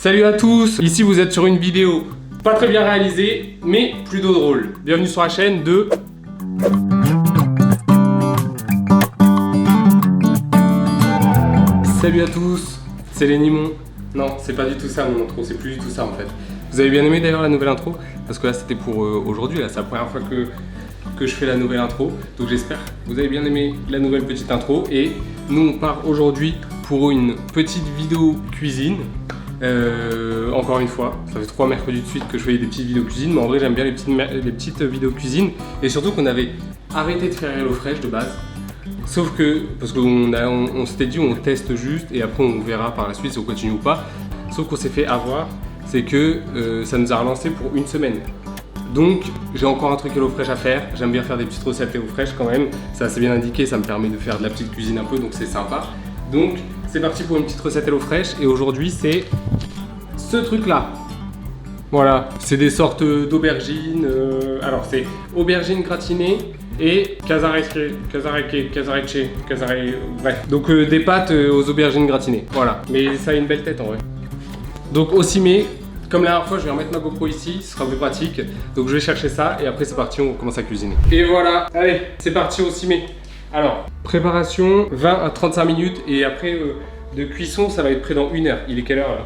Salut à tous, ici vous êtes sur une vidéo pas très bien réalisée, mais plutôt drôle. Bienvenue sur la chaîne de... Salut à tous, c'est Lénimon. Non, c'est pas du tout ça mon intro, c'est plus du tout ça en fait. Vous avez bien aimé d'ailleurs la nouvelle intro? Parce que là c'était pour aujourd'hui, là c'est la première fois que je fais la nouvelle intro. Donc j'espère que vous avez bien aimé la nouvelle petite intro. Et nous on part aujourd'hui pour une petite vidéo cuisine. Encore une fois, ça fait 3 mercredis de suite que je fais des petites vidéos cuisine, mais en vrai j'aime bien les petites vidéos cuisine. Et surtout qu'on avait arrêté de faire HelloFresh de base. Sauf que, parce qu'on s'était dit on teste juste et après on verra par la suite si on continue ou pas. Sauf qu'on s'est fait avoir, c'est que ça nous a relancé pour une semaine. Donc j'ai encore un truc HelloFresh à faire, j'aime bien faire des petites recettes HelloFresh quand même. C'est assez bien indiqué, ça me permet de faire de la petite cuisine un peu, donc c'est sympa. Donc c'est parti pour une petite recette HelloFresh et aujourd'hui c'est ce truc là. Voilà, c'est des sortes d'aubergines, alors c'est aubergines gratinées et bref. Donc des pâtes aux aubergines gratinées, voilà. Mais ça a une belle tête en vrai. Donc au cimé, comme la dernière fois, je vais remettre ma GoPro ici, ce sera plus pratique. Donc je vais chercher ça et après c'est parti, on commence à cuisiner. Et voilà, allez, c'est parti au cimé. Alors, préparation 20 à 35 minutes et après de cuisson, ça va être prêt dans 1 heure. Il est quelle heure là?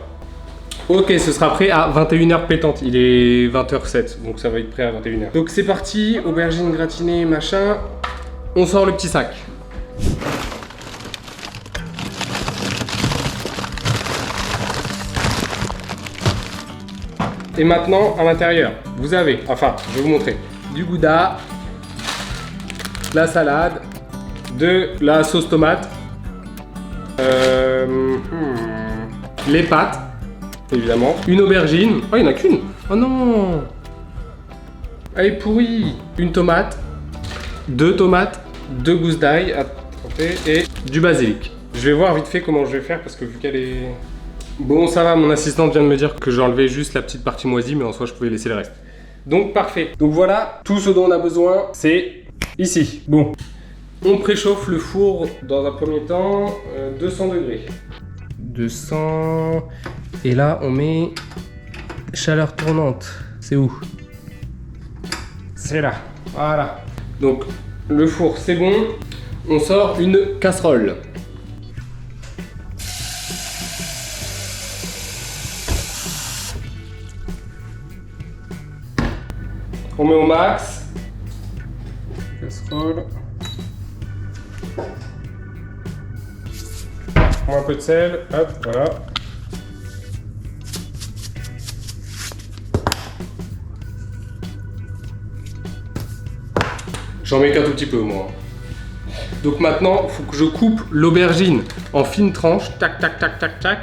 Ok, ce sera prêt à 21h pétante. Il est 20h07, donc ça va être prêt à 21h. Donc c'est parti, aubergine gratinée, machin. On sort le petit sac. Et maintenant, à l'intérieur, vous avez, enfin, je vais vous montrer, du gouda, la salade, de la sauce tomate, les pâtes, évidemment, une aubergine, oh il n'y en a qu'une, oh non, elle est pourrie, une tomate, 2 tomates, 2 gousses d'ail à tremper et du basilic. Je vais voir vite fait comment je vais faire parce que vu qu'elle est... Bon ça va, mon assistante vient de me dire que j'enlevais juste la petite partie moisie mais en soi je pouvais laisser le reste. Donc parfait, donc voilà, tout ce dont on a besoin c'est ici. Bon, on préchauffe le four dans un premier temps, 200 degrés. 200... Et là, on met chaleur tournante. C'est où? C'est là. Voilà. Donc, le four, c'est bon. On sort une casserole. On met au max. Casserole. On met un peu de sel. Hop, voilà. J'en mets qu'un tout petit peu moi. Donc maintenant, il faut que je coupe l'aubergine en fines tranches. Tac, tac, tac, tac, tac.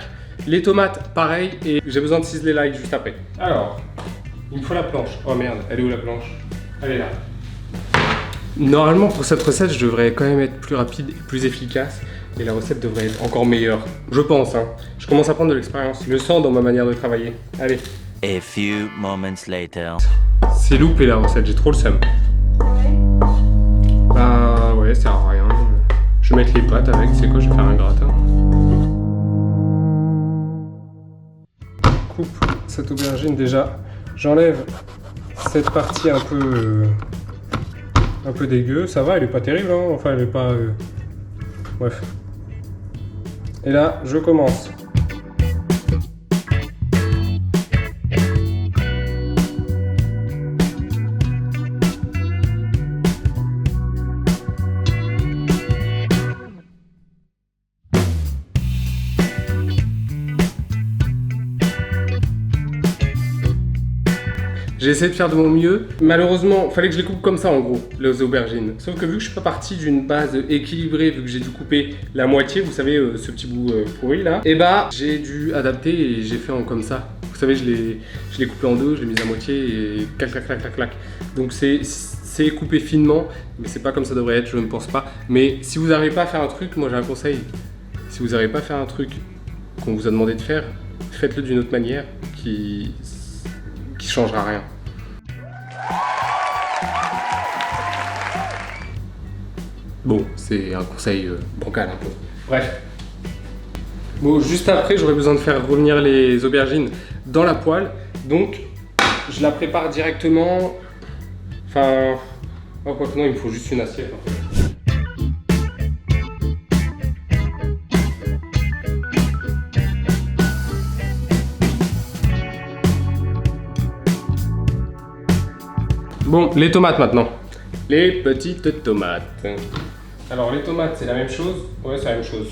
Les tomates, pareil. Et j'ai besoin de ciseler l'ail juste après. Alors, il me faut la planche. Oh merde, elle est où la planche? Elle est là. Normalement, pour cette recette, je devrais quand même être plus rapide et plus efficace. Et la recette devrait être encore meilleure. Je pense, hein. Je commence à prendre de l'expérience. Je le sens dans ma manière de travailler. Allez. A few moments later. C'est loupé la recette, j'ai trop le seum. Bah ouais, ça sert à rien. Je vais mettre les pâtes avec, c'est quoi, je vais faire un gratin. Coupe cette aubergine déjà. J'enlève cette partie un peu dégueu. Ça va, elle est pas terrible, hein. Enfin elle est pas... Bref. Et là, je commence. J'ai essayé de faire de mon mieux. Malheureusement, il fallait que je les coupe comme ça en gros, les aubergines. Sauf que vu que je suis pas parti d'une base équilibrée, vu que j'ai dû couper la moitié, vous savez, ce petit bout pourri là, et bah j'ai dû adapter et j'ai fait comme ça. Vous savez, je l'ai coupé en deux, je l'ai mis à moitié et clac, clac, clac, clac, clac. Donc c'est coupé finement, mais c'est pas comme ça devrait être, je ne pense pas. Mais si vous n'arrivez pas à faire un truc, moi j'ai un conseil. Si vous n'arrivez pas à faire un truc qu'on vous a demandé de faire, faites-le d'une autre manière qui changera rien. Bon, c'est un conseil bancal un peu. Bref. Bon, juste après, j'aurai besoin de faire revenir les aubergines dans la poêle. Donc, je la prépare directement. Enfin... Oh, quoi que non, il me faut juste une assiette en fait. Bon, les tomates maintenant. Les petites tomates. Alors les tomates, c'est la même chose? Ouais, c'est la même chose.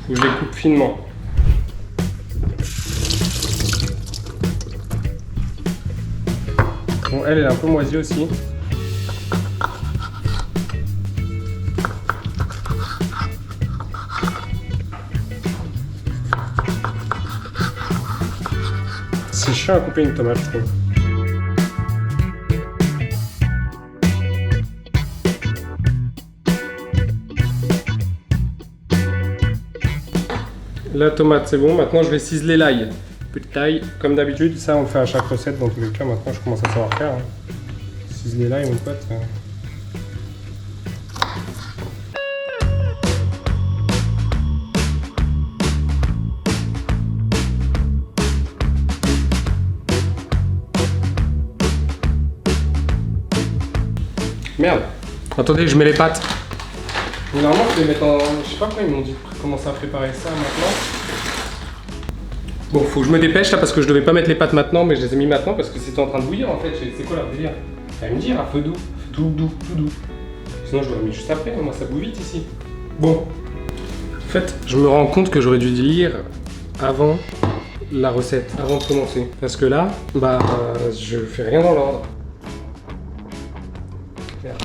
Faut que je les coupe finement. Bon, elle est un peu moisie aussi. C'est chiant à couper une tomate, je trouve. La tomate, c'est bon. Maintenant, je vais ciseler l'ail. Petite taille, comme d'habitude. Ça, on le fait à chaque recette. Dans tous les cas, maintenant, je commence à savoir faire. Hein. Ciseler l'ail, mon pote. Merde. Attendez, je mets les pâtes. Mais normalement, je vais mettre en... Je sais pas pourquoi ils m'ont dit de commencer à préparer ça maintenant. Bon, faut que je me dépêche là parce que je devais pas mettre les pâtes maintenant, mais je les ai mis maintenant parce que c'était en train de bouillir en fait. C'est quoi leur délire? Elle me dire à feu doux, tout doux, tout doux. Sinon, je l'aurais mis juste après. Moi, ça bout vite ici. Bon. En fait, je me rends compte que j'aurais dû lire avant la recette, avant de commencer. Parce que là, bah, je fais rien dans l'ordre. Merde.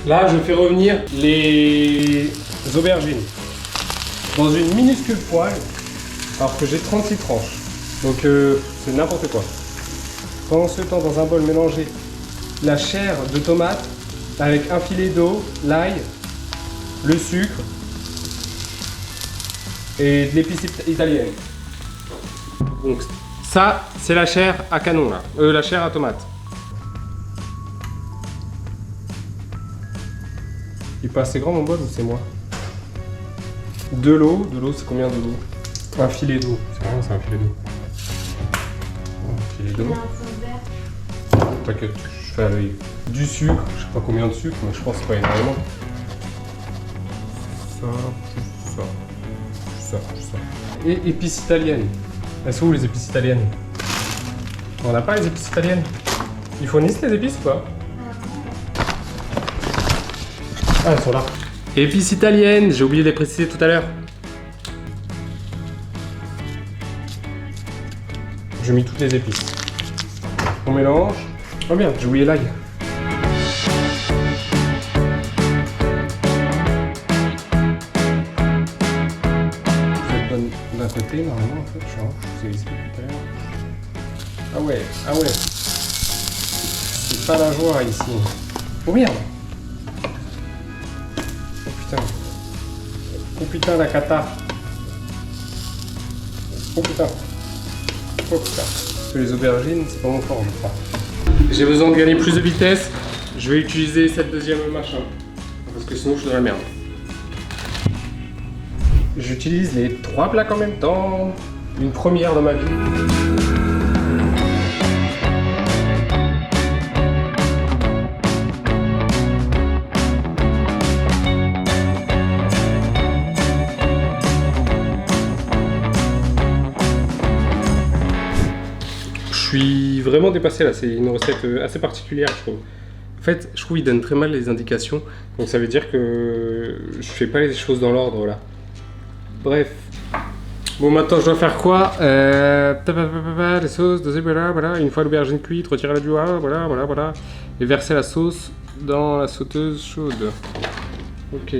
Là, je fais revenir les aubergines dans une minuscule poêle, alors que j'ai 36 tranches. Donc, c'est n'importe quoi. Pendant ce temps, dans un bol, mélanger la chair de tomate avec un filet d'eau, l'ail, le sucre et de l'épice italienne. Donc, ça, c'est la chair à canon, là. La chair à tomate. Il est pas assez grand mon bol ou c'est moi? De l'eau c'est combien de l'eau? Un filet d'eau, c'est rien, c'est un filet d'eau. Un filet d'eau. T'inquiète, je fais à l'œil. Du sucre, je sais pas combien de sucre, mais je pense que c'est pas énormément. Ça, plus ça, plus ça, plus ça. Et épices italiennes. Elles sont où les épices italiennes? On n'a pas les épices italiennes? Ils fournissent les épices ou pas? Ah, elles sont là. Épices italiennes, j'ai oublié de les préciser tout à l'heure. Je mets toutes les épices. On mélange. Oh merde, j'ai oublié l'ail. Cette bonne d'un côté, normalement, en fait, je vous ai expliqué tout à l'heure. Ah ouais, ah ouais. C'est pas la joie ici. Oh merde. Oh putain la cata. Oh putain. Oh putain. Parce que les aubergines, c'est pas mon fort, je crois. J'ai besoin de gagner plus de vitesse. Je vais utiliser cette deuxième machin. Parce que sinon je suis dans la merde. J'utilise les 3 plaques en même temps. Une première dans ma vie. Je suis vraiment dépassé là, c'est une recette assez particulière je trouve. En fait, je trouve qu'il donne très mal les indications, donc ça veut dire que je fais pas les choses dans l'ordre là. Bref. Bon, maintenant je dois faire quoi? Les sauces, voilà. Une fois l'aubergine cuite, retirer du bois, voilà. Et verser la sauce dans la sauteuse chaude. Ok.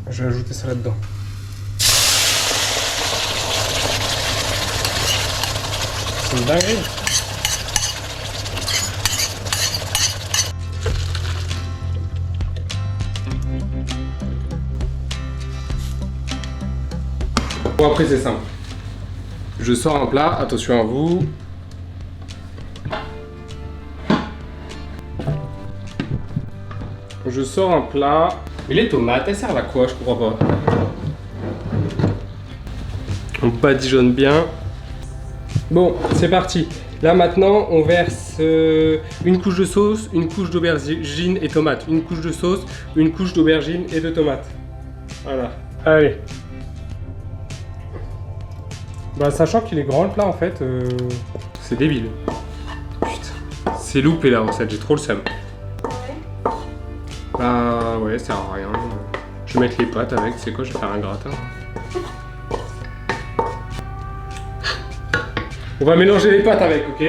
Je vais ajouter ça là-dedans. C'est une dinguerie. Bon, après c'est simple. Je sors un plat, attention à vous. Je sors un plat. Mais les tomates, elles servent à quoi? Je comprends pas. On badigeonne bien. Bon, c'est parti. Là maintenant, on verse une couche de sauce, une couche d'aubergine et tomate. Une couche de sauce, une couche d'aubergine et de tomate. Voilà. Allez. Bah, sachant qu'il est grand le plat en fait, c'est débile. Putain. C'est loupé la recette, j'ai trop le seum. Bah ouais, ça sert à rien. Je vais mettre les pâtes avec, tu sais quoi, je vais faire un gratin. On va mélanger les pâtes avec, ok?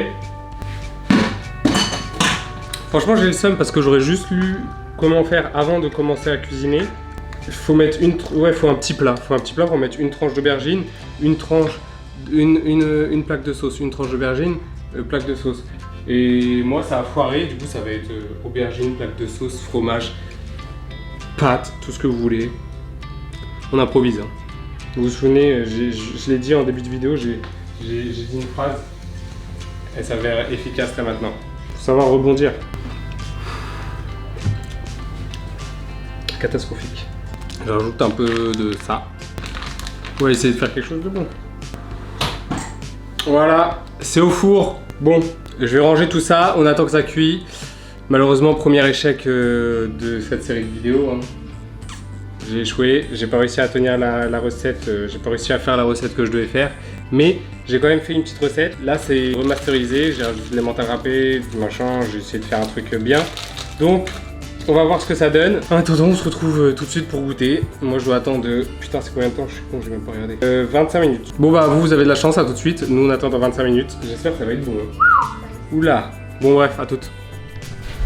Franchement, j'ai le seum parce que j'aurais juste lu comment faire avant de commencer à cuisiner. Il faut mettre faut un petit plat. Faut un petit plat pour mettre une tranche d'aubergine, une tranche, une plaque de sauce, une tranche d'aubergine, plaque de sauce. Et moi, ça a foiré. Du coup, ça va être aubergine, plaque de sauce, fromage, pâtes, tout ce que vous voulez. On improvise. Hein. Vous vous souvenez, je l'ai dit en début de vidéo, j'ai dit une phrase, elle s'avère efficace là maintenant. Faut savoir rebondir. Catastrophique. Je rajoute un peu de ça. On va essayer de faire quelque chose de bon. Voilà, c'est au four. Bon, je vais ranger tout ça, on attend que ça cuit. Malheureusement, premier échec de cette série de vidéos. Hein. J'ai échoué, j'ai pas réussi à tenir la recette, j'ai pas réussi à faire la recette que je devais faire. Mais j'ai quand même fait une petite recette. Là, c'est remasterisé, j'ai rajouté des mentales râpées, du machin, j'ai essayé de faire un truc bien. Donc, on va voir ce que ça donne. En attendant, on se retrouve tout de suite pour goûter. Moi, je dois attendre Putain, c'est combien de temps? Je suis con, j'ai même pas regardé. 25 minutes. Bon, bah, vous avez de la chance, à tout de suite. Nous, on attend dans 25 minutes. J'espère que ça va être bon. Hein. Oula. Bon, bref, à toutes.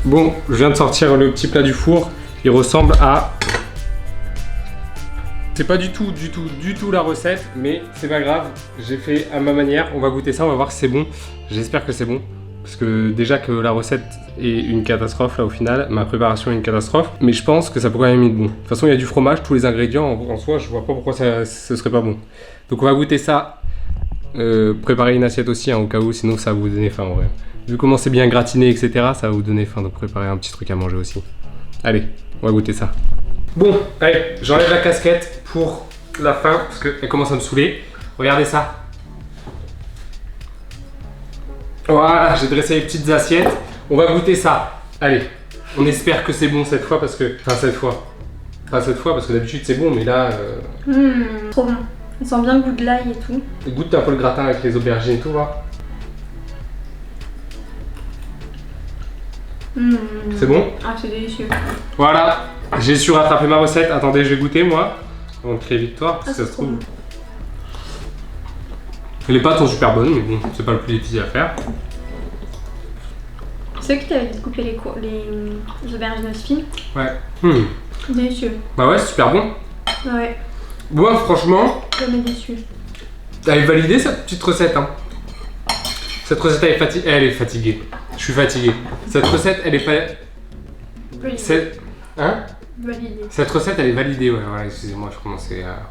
Bon, je viens de sortir le petit plat du four. Il ressemble à... C'est pas du tout la recette, mais c'est pas grave. J'ai fait à ma manière. On va goûter ça, on va voir si c'est bon. J'espère que c'est bon. Parce que déjà que la recette est une catastrophe là au final, ma préparation est une catastrophe, mais je pense que ça pourrait quand même être bon. De toute façon, il y a du fromage, tous les ingrédients en soi, je vois pas pourquoi ce serait pas bon. Donc on va goûter ça, préparer une assiette aussi hein, au cas où, sinon ça va vous donner faim en vrai. Vu comment c'est bien gratiné, etc., ça va vous donner faim, donc préparer un petit truc à manger aussi. Allez, on va goûter ça. Bon, allez, j'enlève la casquette pour la fin, parce qu'elle commence à me saouler. Regardez ça. Voilà, j'ai dressé les petites assiettes. On va goûter ça. Allez, on espère que c'est bon cette fois parce que... Enfin, cette fois. Pas cette fois parce que d'habitude c'est bon, mais là... Trop bon. On sent bien le goût de l'ail et tout. Goûte un peu le gratin avec les aubergines et tout, va. C'est bon? Ah, c'est délicieux. Voilà, j'ai su rattraper ma recette. Attendez, je vais goûter moi. On crée victoire, si ça se trouve. Bon. Les pâtes sont super bonnes, mais bon, c'est pas le plus difficile à faire. C'est eux qui t'avaient dit de couper les aubergines aussi fines. Ouais. Délicieux. Bah ouais, c'est super bon. Ouais. Moi, franchement, Comme déçu. elle est validée cette petite recette. Hein. Cette recette, elle est fatiguée. Je suis fatigué. Cette recette, elle est pas... Hein? Validé. Cette recette, elle est validée. Ouais, voilà, excusez-moi, je commençais à...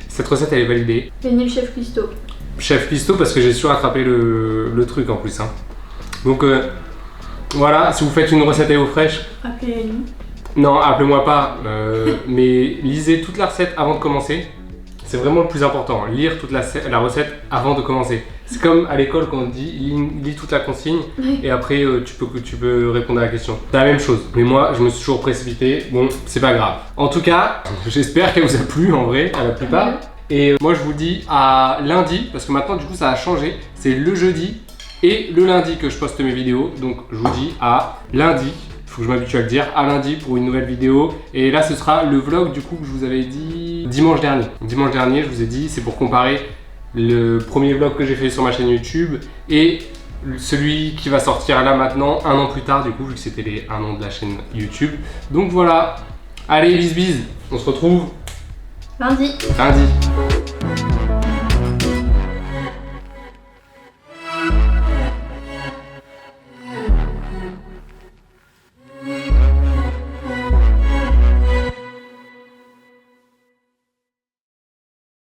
Cette recette, elle est validée. Béni le chef cuistot. Chef cuistot parce que j'ai su rattraper le truc en plus. Hein. Donc voilà, si vous faites une recette à eau fraîche... Appelez-nous. Non, appelez-moi pas, mais lisez toute la recette avant de commencer. C'est vraiment le plus important, lire toute la recette avant de commencer. C'est comme à l'école quand on dit lis toute la consigne et après tu peux répondre à la question. C'est la même chose, mais moi je me suis toujours précipité, bon c'est pas grave. En tout cas, j'espère qu'elle vous a plu en vrai, à la plupart. Et moi je vous dis à lundi, parce que maintenant du coup ça a changé, c'est le jeudi et le lundi que je poste mes vidéos. Donc je vous dis à lundi. Faut que je m'habitue à le dire, à lundi pour une nouvelle vidéo. Et là ce sera le vlog du coup que je vous avais dit dimanche dernier. Dimanche dernier je vous ai dit, c'est pour comparer le premier vlog que j'ai fait sur ma chaîne YouTube et celui qui va sortir là maintenant, un an plus tard du coup, vu que c'était les 1 an de la chaîne YouTube. Donc voilà, allez bis, on se retrouve lundi. Lundi.